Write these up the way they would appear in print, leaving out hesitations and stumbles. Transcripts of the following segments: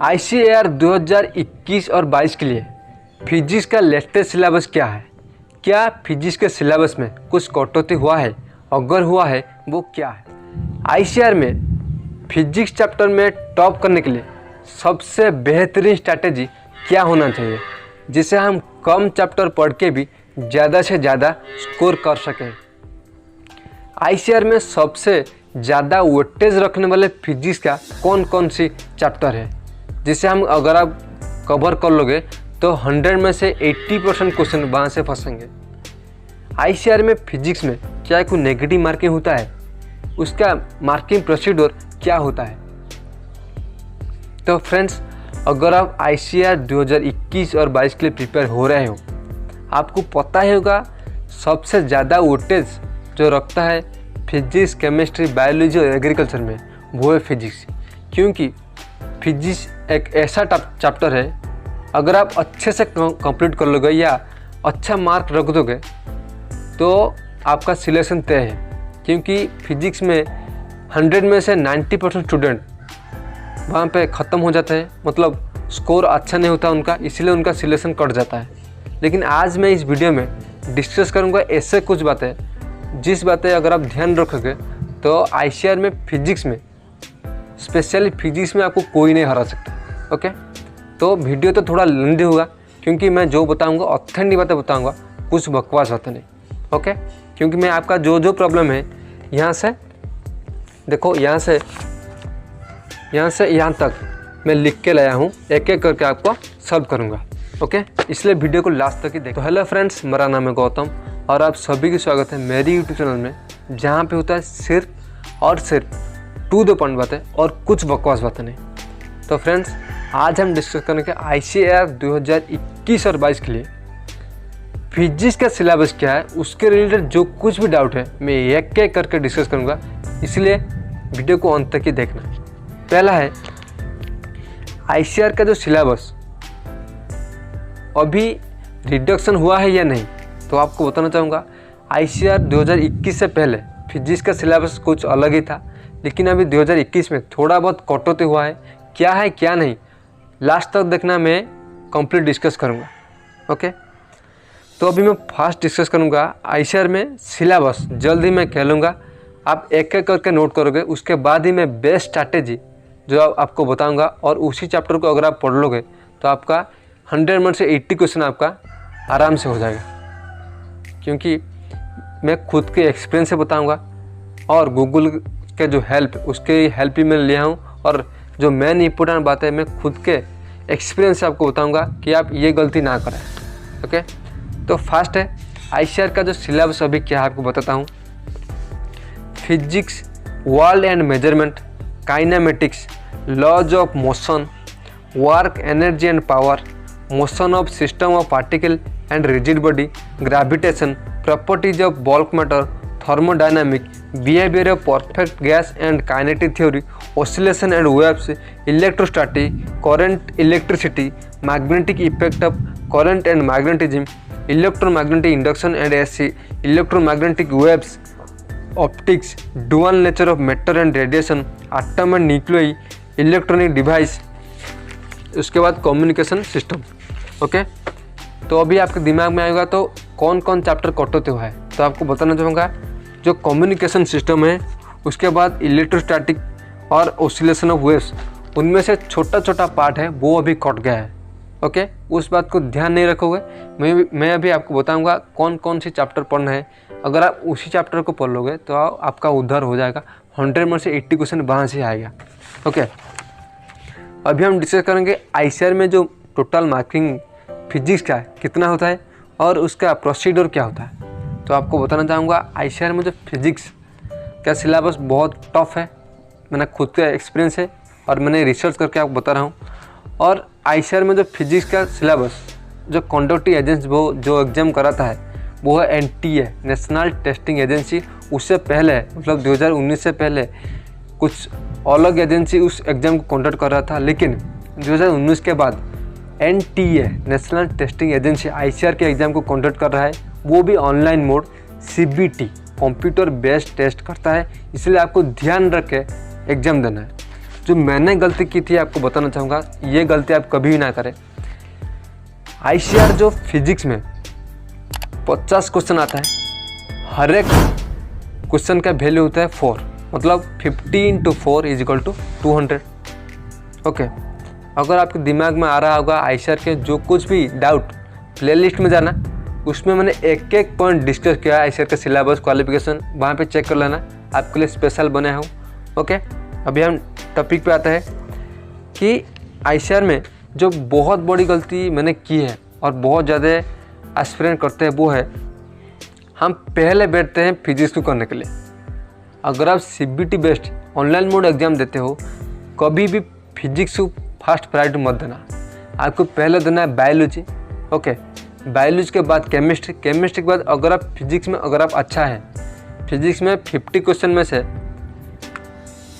ICAR 2021 और 22 के लिए फिजिक्स का लेटेस्ट सिलेबस क्या है? क्या फिजिक्स के सिलेबस में कुछ कटौती हुआ है? अगर हुआ है वो क्या है? ICAR में फिजिक्स चैप्टर में टॉप करने के लिए सबसे बेहतरीन स्ट्रैटेजी क्या होना चाहिए जिसे हम कम चैप्टर पढ़ के भी ज़्यादा से ज़्यादा स्कोर कर सकें? ICAR में सबसे ज़्यादा वेटेज रखने वाले फिजिक्स का कौन कौन सी चैप्टर है जिसे हम अगर आप कवर कर लोगे तो 100 में से 80% क्वेश्चन वहाँ से फंसेंगे। ICAR में फिजिक्स में क्या कोई नेगेटिव मार्किंग होता है? उसका मार्किंग प्रोसीड्योर क्या होता है? तो फ्रेंड्स, अगर आप ICAR 2021 और 22 के लिए प्रिपेयर हो रहे हो, आपको पता ही होगा सबसे ज़्यादा वेटेज जो रखता है फिजिक्स, केमिस्ट्री, बायोलॉजी और एग्रीकल्चर में वो है फिजिक्स। क्योंकि फिजिक्स एक ऐसा चैप्टर है, अगर आप अच्छे से कंप्लीट कर लोगे या अच्छा मार्क रख दोगे तो आपका सिलेक्शन तय है। क्योंकि फिजिक्स में 100 में से 90% स्टूडेंट वहाँ पे ख़त्म हो जाते हैं, मतलब स्कोर अच्छा नहीं होता उनका, इसीलिए उनका सिलेक्शन कट जाता है। लेकिन आज मैं इस वीडियो में डिस्कस करूँगा ऐसे कुछ बातें जिस बातें अगर आप ध्यान रखोगे तो ICAR में फिजिक्स में, स्पेशली फिजिक्स में आपको कोई नहीं हरा सकता। ओके, तो वीडियो तो थोड़ा लेंदी होगा क्योंकि मैं जो बताऊंगा ऑथेंटिक बातें बताऊंगा, कुछ बकवास बातें नहीं। ओके, क्योंकि मैं आपका जो जो प्रॉब्लम है यहाँ से देखो, यहाँ से यहाँ तक मैं लिख के लाया हूँ, एक एक करके आपको सॉल्व करूँगा। ओके, इसलिए वीडियो को लास्ट तक ही देखो। तो हेलो फ्रेंड्स, मेरा नाम है गौतम और आप सभी की स्वागत है मेरी यूट्यूब चैनल में, जहाँ पे होता है सिर्फ और सिर्फ टू द पॉइंट बातें और कुछ बकवास बातें नहीं। तो फ्रेंड्स, आज हम डिस्कस करेंगे ICAR 2021 और 22 के लिए फिजिक्स का सिलेबस क्या है, उसके रिलेटेड जो कुछ भी डाउट है मैं एक एक करके डिस्कस करूँगा, इसलिए वीडियो को अंत तक ही देखना। पहला है ICAR का जो सिलेबस अभी रिडक्शन हुआ है या नहीं, तो आपको बताना चाहूँगा ICAR 2021 से पहले फिजिक्स का सिलेबस कुछ अलग ही था, लेकिन अभी 2021 में थोड़ा बहुत कटौती हुआ है। क्या है क्या नहीं, लास्ट तक देखना, मैं कंप्लीट डिस्कस करूँगा। ओके, तो अभी मैं फास्ट डिस्कस करूँगा ICAR में सिलेबस, जल्द ही मैं कह लूँगा, आप एक एक करके नोट करोगे, उसके बाद ही मैं बेस्ट स्ट्रैटेजी जो आपको बताऊँगा और उसी चैप्टर को अगर आप पढ़ लोगे तो आपका 100 में से 80 क्वेश्चन आपका आराम से हो जाएगा। क्योंकि मैं खुद के एक्सपीरियंस से बताऊंगा और गूगल के जो हेल्प, उसके हेल्प भी मैं लिया हूँ, और जो मेन इंपॉर्टेंट बात है मैं खुद के एक्सपीरियंस से आपको बताऊंगा कि आप ये गलती ना करें। ओके, तो फर्स्ट है ICAR का जो सिलेबस अभी क्या है आपको बताता हूँ। Physics, world and measurement, kinematics, laws of motion, work, energy and power, motion of system of particle and rigid body, gravitation, properties of bulk matter, thermodynamic, behaviour of perfect gas and kinetic theory, oscillation and waves, electrostatic, current, electricity, magnetic effect of current and magnetism, electromagnetic induction and AC, electromagnetic waves, optics, dual nature of matter and radiation, atom and nuclei, electronic device, उसके बाद communication system. Okay, तो अभी आपके दिमाग में आएगा तो कौन कौन चैप्टर कटौती हुआ है, तो आपको बताना चाहूँगा जो कम्युनिकेशन सिस्टम है, उसके बाद इलेक्ट्रोस्टैटिक और ऑसिलेशन ऑफ वेव्स, उनमें से छोटा छोटा पार्ट है वो अभी कट गया है। ओके, उस बात को ध्यान नहीं रखोगे, मैं अभी आपको बताऊँगा कौन कौन सी चैप्टर पढ़ना है। अगर आप उसी चैप्टर को पढ़ लोगे तो आपका उद्धार हो जाएगा, 100 में से 80 क्वेश्चन वहाँ से आएगा। ओके, अभी हम डिस्कस करेंगे ICAR में जो टोटल मार्किंग फिजिक्स का कितना होता है और उसका प्रोसीड्योर क्या होता है। तो आपको बताना चाहूँगा ICAR में जो फिजिक्स का सिलेबस बहुत टफ है, मैंने खुद का एक्सपीरियंस है और मैंने रिसर्च करके आपको बता रहा हूँ। और ICAR में जो फिजिक्स का सिलेबस जो कंडक्टिंग एजेंसी वो जो एग्ज़ाम कराता है वो है NTA, नेशनल टेस्टिंग एजेंसी। उससे पहले मतलब 2019 से पहले कुछ अलग एजेंसी उस एग्ज़ाम को कंडक्ट कर रहा था, लेकिन 2019 के बाद NTA, national testing agency, ICAR के एग्ज़ाम को कंडक्ट कर रहा है, वो भी online mode, CBT, computer based test करता है। इसलिए आपको ध्यान रख के एग्ज़ाम देना है। जो मैंने गलती की थी आपको बताना चाहूँगा, ये गलती आप कभी भी ना करें। ICR जो फिजिक्स में 50 क्वेश्चन आता है, हर एक क्वेश्चन का वैल्यू होता है 4, मतलब 50 × 4 = 200। ओके, अगर आपके दिमाग में आ रहा होगा ICR के जो कुछ भी डाउट, प्लेलिस्ट में जाना, उसमें मैंने एक एक पॉइंट डिस्कस किया है। ICR का सिलेबस, क्वालिफिकेशन, वहाँ पे चेक कर लेना, आपके लिए स्पेशल बने हूँ। ओके, अभी हम टॉपिक पे आते हैं कि ICR में जो बहुत बड़ी गलती मैंने की है और बहुत ज़्यादा एस्पिरेंट करते हैं, वो है हम पहले बैठते हैं फिजिक्स को करने के लिए। अगर आप CBT based online mode exam देते हो, कभी भी फिजिक्स को फर्स्ट प्रायोरिटी मत देना। आपको पहले देना है बायोलॉजी। ओके, बायोलॉजी के बाद केमिस्ट्री, केमिस्ट्री के बाद अगर आप फिजिक्स में अगर आप अच्छा है, फिजिक्स में 50 क्वेश्चन में से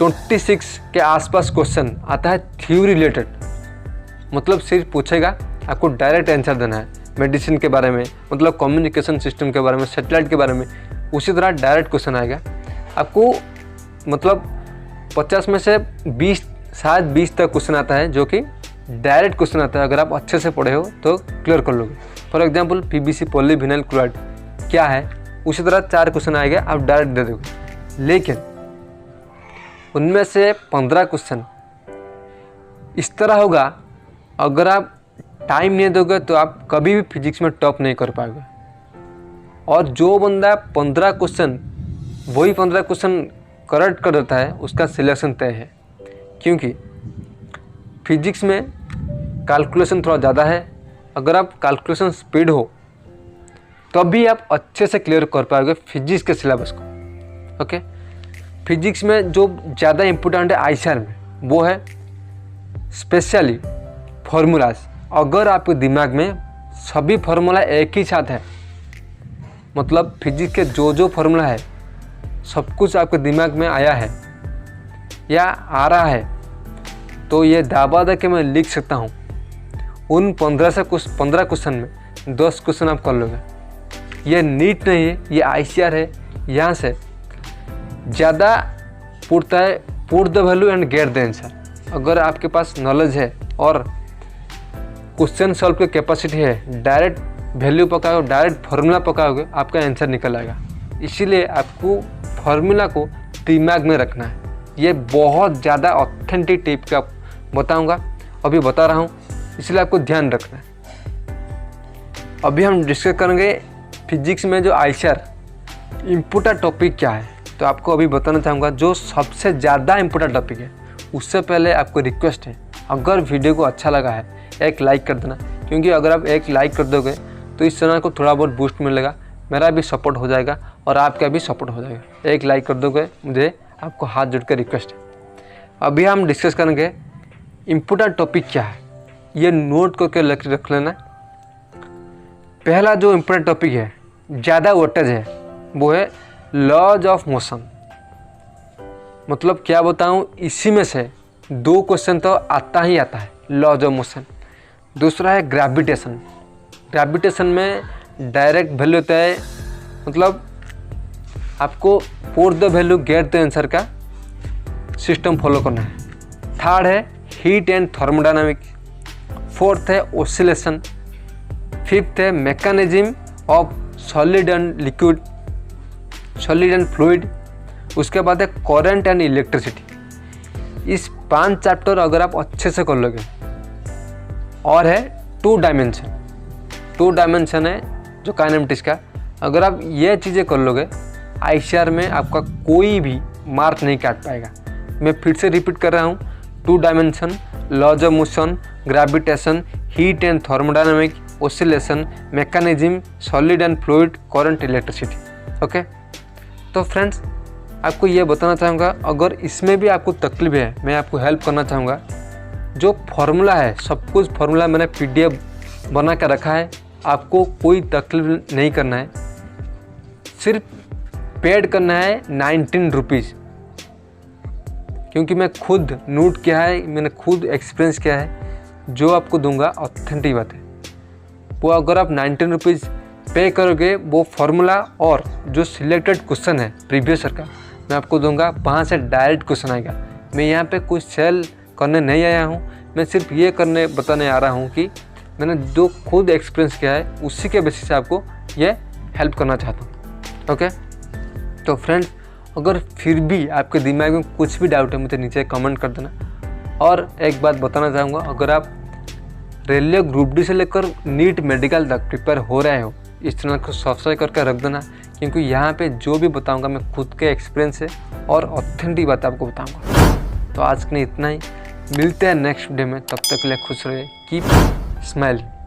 26 के आसपास क्वेश्चन आता है थ्योरी रिलेटेड, मतलब सिर्फ पूछेगा, आपको डायरेक्ट आंसर देना है। मेडिसिन के बारे में, मतलब कम्युनिकेशन सिस्टम के बारे में, सैटेलाइट के बारे में, उसी तरह डायरेक्ट क्वेश्चन आएगा आपको। मतलब 50 में से 20, शायद 20 तक क्वेश्चन आता है जो कि डायरेक्ट क्वेश्चन आता है। अगर आप अच्छे से पढ़े हो तो क्लियर कर लोगे। For example PVC polyvinyl chloride क्या है, उसी तरह 4 क्वेश्चन आएगा, आप डायरेक्ट दे दोगे। लेकिन उनमें से 15 क्वेश्चन इस तरह होगा, अगर आप टाइम नहीं दोगे तो आप कभी भी फिजिक्स में टॉप नहीं कर पाओगे। और जो बंदा 15 क्वेश्चन, वही 15 क्वेश्चन करेक्ट कर देता है, उसका सिलेक्शन तय है। क्योंकि फिजिक्स में कैलकुलेशन थोड़ा ज़्यादा है। अगर आप कैलकुलेशन स्पीड हो तभी आप अच्छे से क्लियर कर पाओगे फिजिक्स के सिलेबस को। ओके, फिजिक्स में जो ज़्यादा इम्पोर्टेंट है ICR में, वो है स्पेशली फार्मूलाज। अगर आपके दिमाग में सभी फार्मूला एक ही साथ है, मतलब फिजिक्स के जो फार्मूला है सब कुछ आपके दिमाग में आया है या आ रहा है, तो ये दावा दे के मैं लिख सकता हूँ उन 15 क्वेश्चन में 10 क्वेश्चन आप कर लोगे। ये नीट नहीं है, ये ICR है। यहाँ से ज़्यादा पूछता है put the value and get the answer. अगर आपके पास नॉलेज है और क्वेश्चन सॉल्व की कैपेसिटी है, डायरेक्ट वैल्यू पकाओगे, डायरेक्ट फार्मूला पकाओगे, आपका आंसर निकल आएगा। इसीलिए आपको फार्मूला को दिमाग में रखना है। ये बहुत ज़्यादा ऑथेंटिक टिप का बताऊंगा, अभी बता रहा हूँ, इसलिए आपको ध्यान रखना है। अभी हम डिस्कस करेंगे फिजिक्स में जो ICR इम्पोर्टेंट टॉपिक क्या है। तो आपको अभी बताना चाहूँगा जो सबसे ज़्यादा इम्पोर्टेंट टॉपिक है। उससे पहले आपको रिक्वेस्ट है, अगर वीडियो को अच्छा लगा है एक लाइक कर देना, क्योंकि अगर आप एक लाइक कर दोगे तो इस चैनल को थोड़ा बहुत बूस्ट मिलेगा, मेरा भी सपोर्ट हो जाएगा और आपका भी सपोर्ट हो जाएगा। एक लाइक कर दोगे, मुझे आपको हाथ जोड़ कर रिक्वेस्ट है। अभी हम डिस्कस करेंगे इम्पोर्टेंट टॉपिक क्या है, ये नोट करके रख लेना। पहला जो इम्पोर्टेंट टॉपिक है, ज़्यादा वोल्टेज है, वो है लॉज ऑफ मोशन। मतलब क्या बताऊँ, इसी में से 2 क्वेश्चन तो आता ही आता है, लॉज ऑफ मोशन। दूसरा है ग्रेविटेशन। ग्रेविटेशन में डायरेक्ट वैल्यू होता है, मतलब आपको put the value get the answer का सिस्टम फॉलो करना है। थर्ड है हीट एंड थर्मोडायनामिक। फोर्थ है ऑसिलेशन। फिफ्थ है mechanism of solid and liquid, solid and fluid. उसके बाद है करंट एंड इलेक्ट्रिसिटी। इस 5 चैप्टर अगर आप अच्छे से कर लोगे, और है 2 डायमेंशन। 2 डायमेंशन है जो काइनेमेटिक्स का, अगर आप ये चीज़ें कर लोगे ICR में आपका कोई भी मार्क नहीं काट पाएगा। मैं फिर से रिपीट कर रहा हूँ, 2 dimension, laws of motion, gravitation, heat and thermodynamic, oscillation, mechanism, solid and fluid, current, electricity. Okay, तो फ्रेंड्स आपको ये बताना चाहूँगा, अगर इसमें भी आपको तकलीफ है, मैं आपको हेल्प करना चाहूँगा। जो फार्मूला है, सब कुछ फार्मूला मैंने PDF बना कर रखा है, आपको कोई तकलीफ नहीं करना है, सिर्फ पेड करना है 19 रुपीज़। क्योंकि मैं खुद नोट किया है, मैंने खुद एक्सपीरियंस किया है, जो आपको दूंगा ऑथेंटिक बात है। वो अगर आप 19 रुपीज़ पे करोगे, वो फार्मूला और जो सिलेक्टेड क्वेश्चन है प्रीवियस ईयर का मैं आपको दूंगा, वहाँ से डायरेक्ट क्वेश्चन आएगा। मैं यहाँ पे कुछ सेल करने नहीं आया हूँ, मैं सिर्फ ये बताने आ रहा हूँ कि मैंने जो खुद एक्सपीरियंस किया है उसी के बेसिस से आपको ये हेल्प करना चाहता हूँ। ओके, तो फ्रेंड्स अगर फिर भी आपके दिमाग में कुछ भी डाउट है मुझे नीचे कमेंट कर देना। और एक बात बताना चाहूँगा, अगर आप रेलवे ग्रुप डी से लेकर नीट मेडिकल तक प्रिपेयर हो रहे हो, इस चैनल को सब्सक्राइब करके रख देना, क्योंकि यहाँ पे जो भी बताऊँगा मैं खुद के एक्सपीरियंस से और ऑथेंटिक बात आपको बताऊँगा। तो आज के लिए इतना ही, मिलते हैं नेक्स्ट वीडियो में, तब तक के लिए खुश रहिए, कीप स्माइलिंग।